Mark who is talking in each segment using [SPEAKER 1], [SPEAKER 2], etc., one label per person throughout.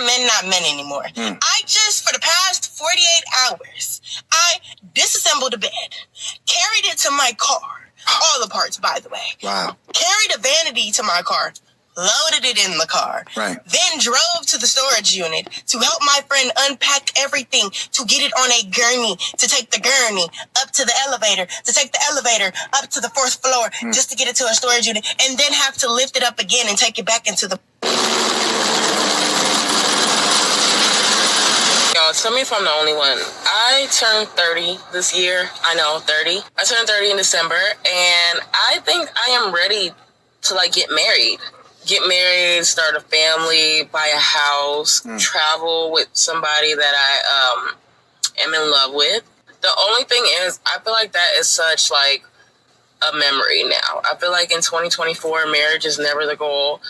[SPEAKER 1] men not men anymore? I just, for the past 48 hours, I disassembled a bed, carried it to my car, all the parts, by the way.
[SPEAKER 2] Wow.
[SPEAKER 1] Carried a vanity to my car, loaded it in the car.
[SPEAKER 2] Right.
[SPEAKER 1] Then drove to the storage unit to help my friend unpack everything, to get it on a gurney, to take the gurney up to the elevator, to take the elevator up to the fourth floor, just to get it to a storage unit, and then have to lift it up again and take it back into the... Y'all, tell me if I'm the only one. I turned 30 this year. I know, 30. I turned 30 in December, and I think I am ready to, like, get married, start a family, buy a house, travel with somebody that I am in love with. The only thing is, I feel like that is such, like, a memory now. I feel like in 2024, marriage is never the goal.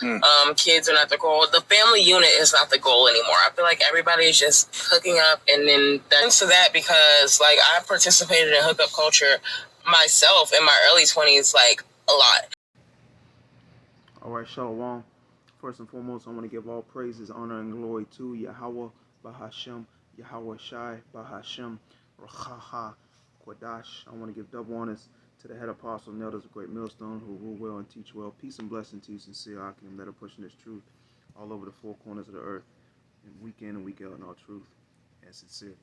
[SPEAKER 1] Kids are not the goal. The family unit is not the goal anymore. I feel like everybody is just hooking up, and then that's to that because, like, I participated in hookup culture myself in my early 20s, like, a lot.
[SPEAKER 3] All right, Shalom. First and foremost, I want to give all praises, honor, and glory to Yahweh Bahashem, Yahweh Shai Bahashem, Rachaha Quadash. I want to give double honors to the head apostle, and elders of Great Millstone, who rule well and teach well. Peace and blessing to you, sincere Akim, that are pushing this truth all over the four corners of the earth, and week in and week out in all truth and sincerity.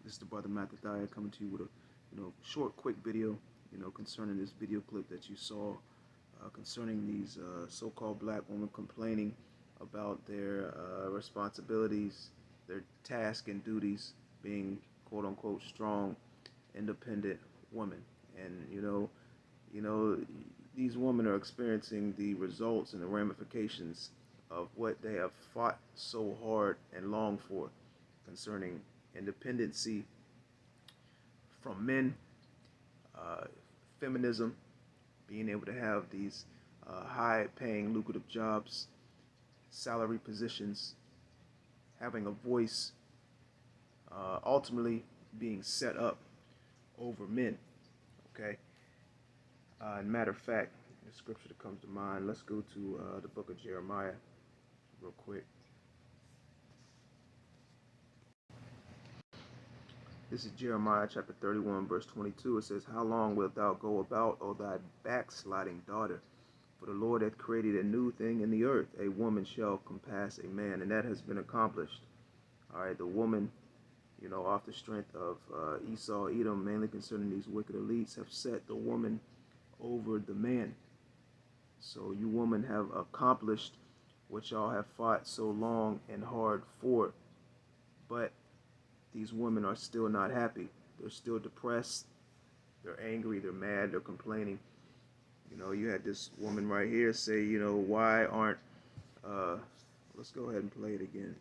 [SPEAKER 3] This is the brother Mattathiah coming to you with a short, quick video, concerning this video clip that you saw. Concerning these so-called black women complaining about their responsibilities, their tasks and duties, being quote-unquote strong, independent women. And these women are experiencing the results and the ramifications of what they have fought so hard and long for, concerning independency from men, feminism, being able to have these high-paying, lucrative jobs, salary positions, having a voice, ultimately being set up over men, okay? Matter of fact, the scripture that comes to mind, let's go to the book of Jeremiah real quick. This is Jeremiah chapter 31, verse 22. It says, "How long wilt thou go about, O thy backsliding daughter? For the Lord hath created a new thing in the earth. A woman shall compass a man." And that has been accomplished. All right, the woman, off the strength of Esau, Edom, mainly concerning these wicked elites, have set the woman over the man. So you women have accomplished what y'all have fought so long and hard for. But these women are still not happy. They're still depressed. They're angry. They're mad. They're complaining. You had this woman right here say, why aren't, let's go ahead and play it again.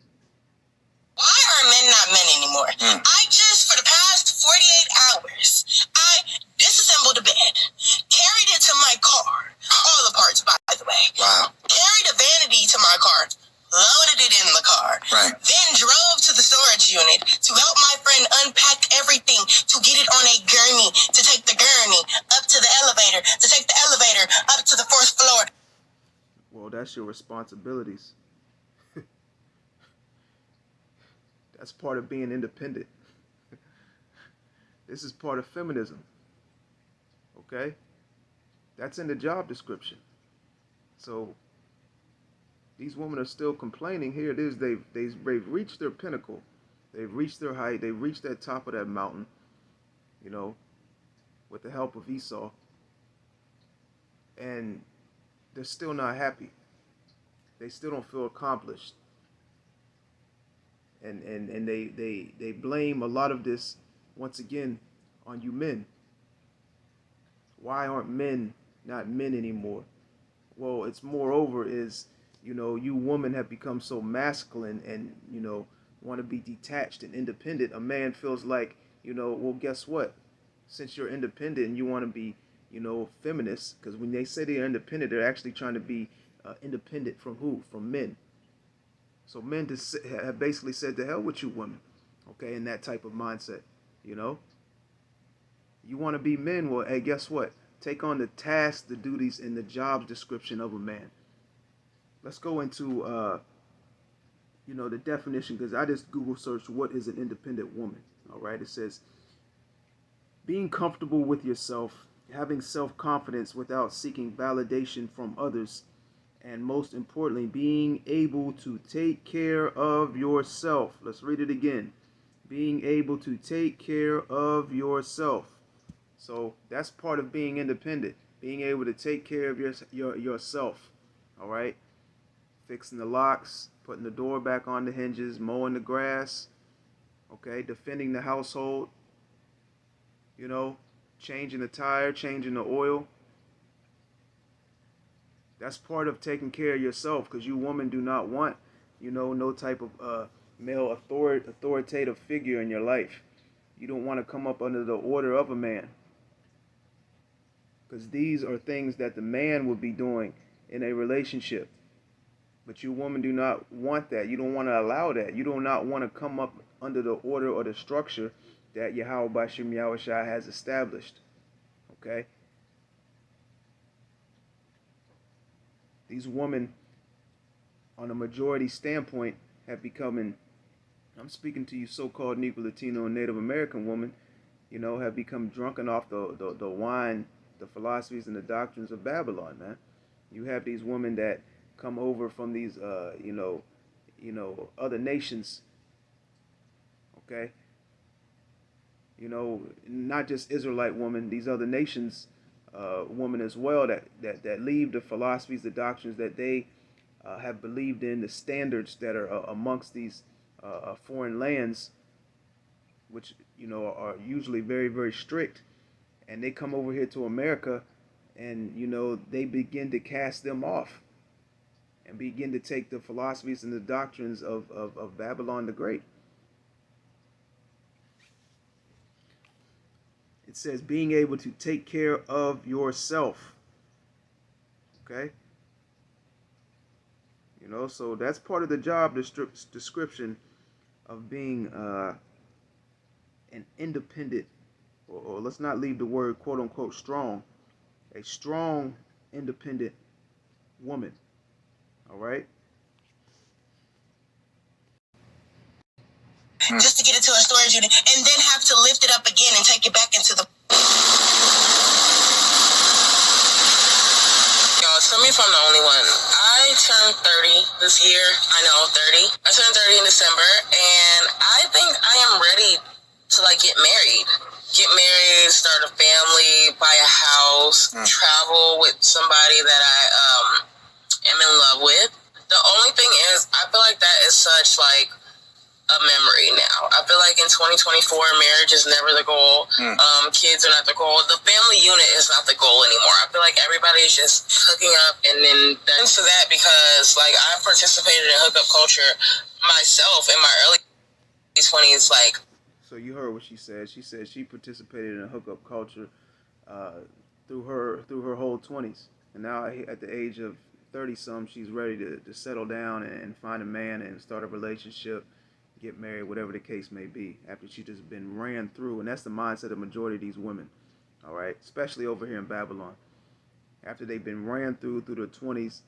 [SPEAKER 1] Why are men not men anymore? I just, for the past 48 hours, I disassembled a bed, carried it to my car, all the parts, by the way.
[SPEAKER 2] Wow.
[SPEAKER 1] Carried a vanity to my car, loaded it in the car.
[SPEAKER 2] Right.
[SPEAKER 1] Then drove to the storage unit to help my friend unpack everything, to get it on a gurney, to take the gurney up to the elevator, to take the elevator up to the fourth floor.
[SPEAKER 3] Well, that's your responsibilities. That's part of being independent. This is part of feminism. Okay? That's in the job description. So these women are still complaining. Here it is. They've reached their pinnacle. They've reached their height. They've reached that top of that mountain, with the help of Esau. And they're still not happy. They still don't feel accomplished. And they blame a lot of this, once again, on you men. Why aren't men not men anymore? Well, it's moreover is, you women have become so masculine and, want to be detached and independent. A man feels like, well, guess what? Since you're independent and you want to be, feminist, because when they say they're independent, they're actually trying to be independent from who? From men. So men have basically said, to hell with you women, okay, in that type of mindset, You want to be men, well, hey, guess what? Take on the tasks, the duties, and the job description of a man. Let's go into the definition, because I just Google searched what is an independent woman. All right, it says being comfortable with yourself, having self-confidence without seeking validation from others, and most importantly, being able to take care of yourself. Let's read it again. Being able to take care of yourself. So that's part of being independent. Being able to take care of yourself. All right. Fixing the locks, putting the door back on the hinges, mowing the grass. Okay. Defending the household. Changing the tire, changing the oil. That's part of taking care of yourself, because you women do not want, no type of male authoritative figure in your life. You don't want to come up under the order of a man, because these are things that the man would be doing in a relationship. But you women do not want that. You don't want to allow that. You do not want to come up under the order or the structure that Yahweh Bashim Yahushua has established. Okay? These women, on a majority standpoint, have become, I'm speaking to you so-called Negro, Latino, and Native American women, have become drunken off the wine, the philosophies and the doctrines of Babylon, man. You have these women that come over from these, other nations, okay? Not just Israelite women, these other nations, women as well, that leave the philosophies, the doctrines that they have believed in, the standards that are amongst these foreign lands, which are usually very, very strict, and they come over here to America, and they begin to cast them off and begin to take the philosophies and the doctrines of Babylon the Great. It says being able to take care of yourself. Okay? So that's part of the job description of being an independent, or let's not leave the word quote unquote strong, a strong, independent woman. All right?
[SPEAKER 1] Just to get it to a storage unit and then have to lift it up again and take it back into the. Tell me if I'm the only one. I turned 30 this year. I know, 30. I turned 30 in December, and I think I am ready to get married. Get married, start a family, buy a house, travel with somebody that I am in love with. The only thing is, I feel like that is such a memory now. I feel like in 2024, marriage is never the goal. Kids are not the goal. The family unit is not the goal anymore. I feel like everybody is just hooking up, and then that's to that because I participated in hookup culture myself in my early 20s.
[SPEAKER 3] So you heard what she said. She said she participated in hookup culture through her whole 20s, and now at the age of 30-some, she's ready to settle down and find a man and start a relationship, get married, whatever the case may be, after she just been ran through. And that's the mindset of the majority of these women, all right, especially over here in Babylon. After they've been ran through their 20s,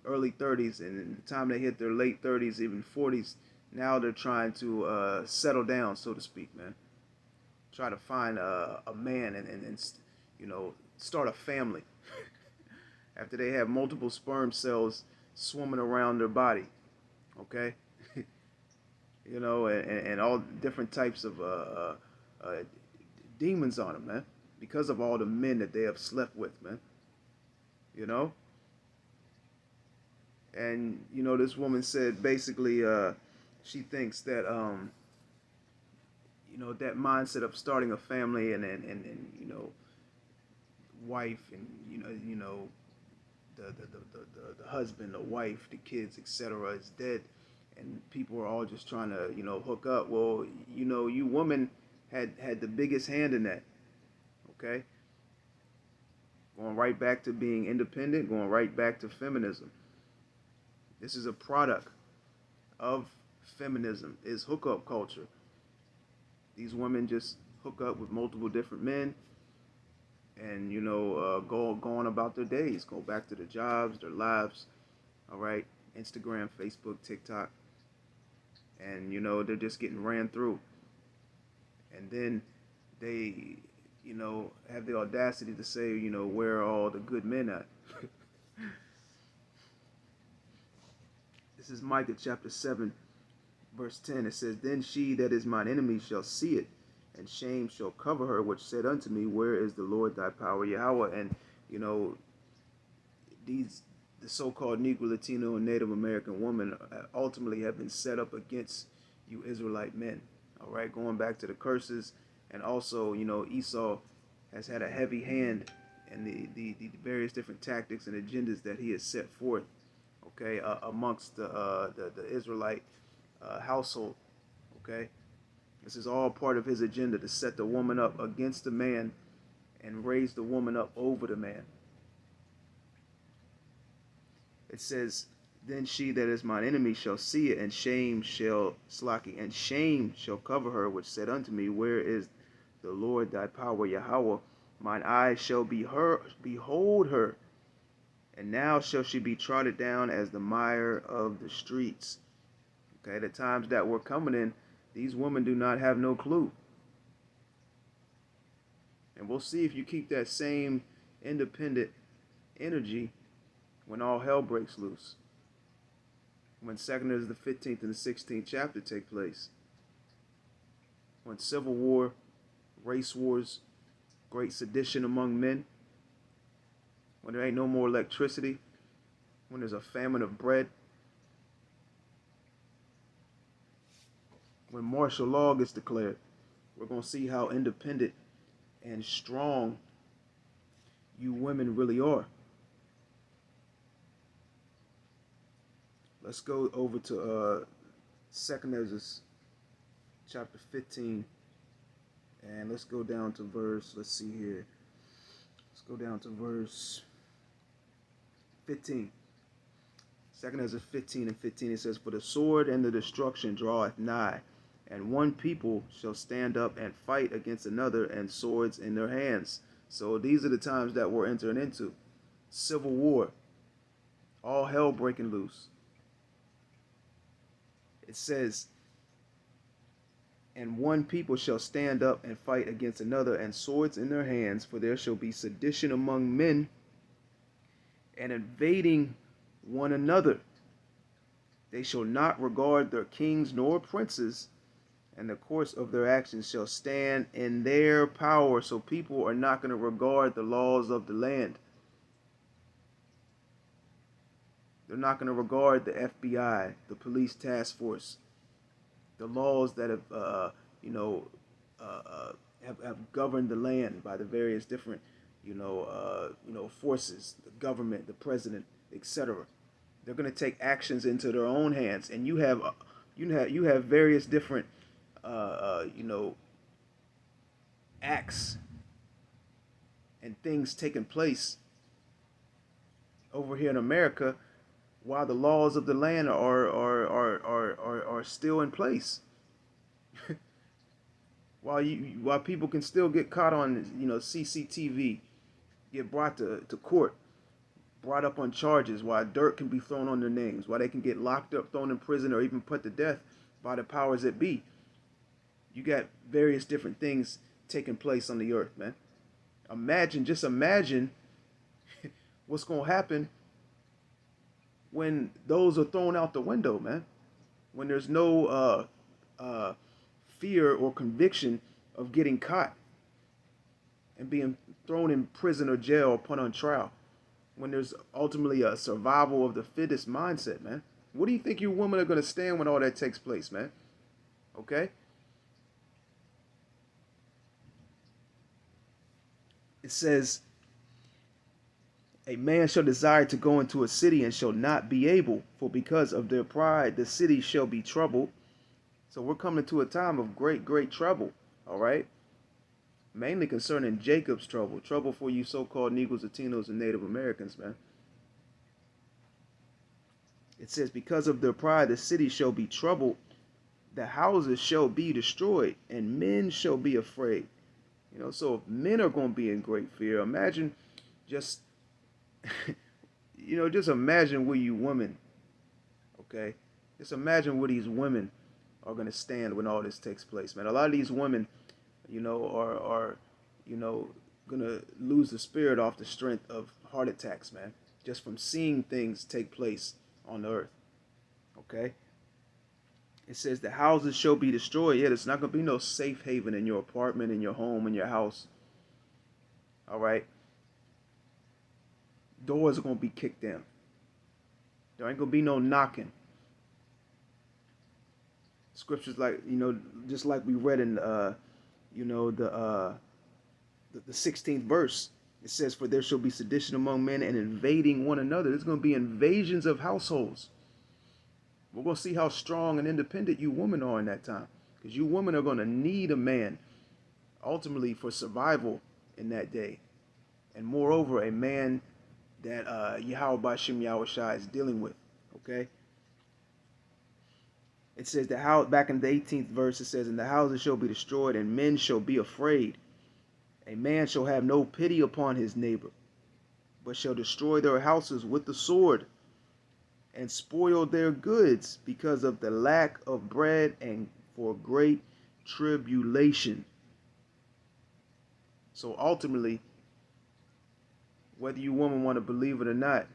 [SPEAKER 3] early 30s, and the time they hit their late 30s, even 40s, now they're trying to settle down, so to speak, man. Try to find a man and start a family after they have multiple sperm cells swimming around their body, okay? And all different types of demons on them, man, because of all the men that they have slept with, man. And this woman said basically she thinks that that mindset of starting a family and wife and the husband, the wife, the kids, etc. is dead, and people are all just trying to hook up. Well, you women had the biggest hand in that. Okay, going right back to being independent, going right back to feminism. This is a product of feminism, is hookup culture. These women just hook up with multiple different men and go on about their days, go back to their jobs, their lives. All right, Instagram, Facebook, TikTok, and they're just getting ran through. And then they have the audacity to say, where are all the good men at? This is Micah chapter 7, verse 10. It says, then she that is mine enemy shall see it, and shame shall cover her, which said unto me, where is the Lord thy power, Yahweh? And the so-called Negro, Latino, and Native American women ultimately have been set up against you Israelite men. All right, going back to the curses, and also Esau has had a heavy hand in the various different tactics and agendas that he has set forth. Okay, amongst the Israelite household. Okay, this is all part of his agenda to set the woman up against the man and raise the woman up over the man. It says, then she that is mine enemy shall see it, and shame shall cover her, which said unto me, where is the Lord thy power, Yahweh? Mine eyes shall behold her, and now shall she be trodden down as the mire of the streets. Okay, the times that we're coming in, these women do not have no clue. And we'll see if you keep that same independent energy when all hell breaks loose. When 2nd is the 15th and the 16th chapter take place. When civil war, race wars, great sedition among men. When there ain't no more electricity. When there's a famine of bread. When martial law gets declared. We're going to see how independent and strong you women really are. Let's go over to 2nd Ezra chapter 15, and let's go down to verse, let's see here. Let's go down to verse 15. 2nd Ezra 15 and 15, it says, for the sword and the destruction draweth nigh, and one people shall stand up and fight against another, and swords in their hands. So these are the times that we're entering into. Civil war. All hell breaking loose. It says, and one people shall stand up and fight against another, and swords in their hands, for there shall be sedition among men, and invading one another. They shall not regard their kings nor princes, and the course of their actions shall stand in their power. So people are not going to regard the laws of the land. They're not going to regard the FBI, the police task force, the laws that have governed the land by the various different, forces, the government, the president, etc. They're going to take actions into their own hands, and you have various different, acts and things taking place over here in America, while the laws of the land are still in place. while people can still get caught on CCTV, get brought to court, brought up on charges, while dirt can be thrown on their names, while they can get locked up, thrown in prison, or even put to death by the powers that be. You got various different things taking place on the earth, man. Just imagine what's going to happen when those are thrown out the window, man. When there's no fear or conviction of getting caught and being thrown in prison or jail or put on trial. When there's ultimately a survival of the fittest mindset, man. What do you think you women are going to stand when all that takes place, man? Okay? It says, a man shall desire to go into a city and shall not be able, for because of their pride the city shall be troubled. So we're coming to a time of great, great trouble, all right? Mainly concerning Jacob's trouble. Trouble for you so-called Negroes, Latinos, and Native Americans, man. It says, because of their pride the city shall be troubled, the houses shall be destroyed, and men shall be afraid. So if men are going to be in great fear, imagine just just imagine where you women, okay? Just imagine where these women are going to stand when all this takes place, man. A lot of these women, are going to lose the spirit off the strength of heart attacks, man, just from seeing things take place on the earth. Okay? It says the houses shall be destroyed. Yeah, there's not going to be no safe haven in your apartment, in your home, in your house. All right? Doors are going to be kicked in. There ain't going to be no knocking. Scriptures like, just like we read in, the 16th verse. It says, for there shall be sedition among men and invading one another. There's going to be invasions of households. We're going to see how strong and independent you women are in that time. Because you women are going to need a man, ultimately, for survival in that day. And moreover, a man that Yahweh Ba'ashem Yahushua is dealing with. Okay? It says that how back in the 18th verse, it says, and the houses shall be destroyed, and men shall be afraid. A man shall have no pity upon his neighbor, but shall destroy their houses with the sword, and spoil their goods because of the lack of bread and for great tribulation. So ultimately, whether you women want to believe it or not,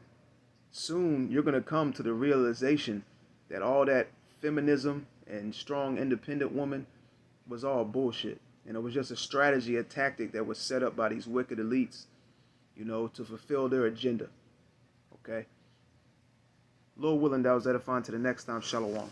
[SPEAKER 3] soon you're going to come to the realization that all that feminism and strong independent woman was all bullshit. And it was just a strategy, a tactic that was set up by these wicked elites, to fulfill their agenda. Okay? Lord willing, that was edifying. To the next time, shalom.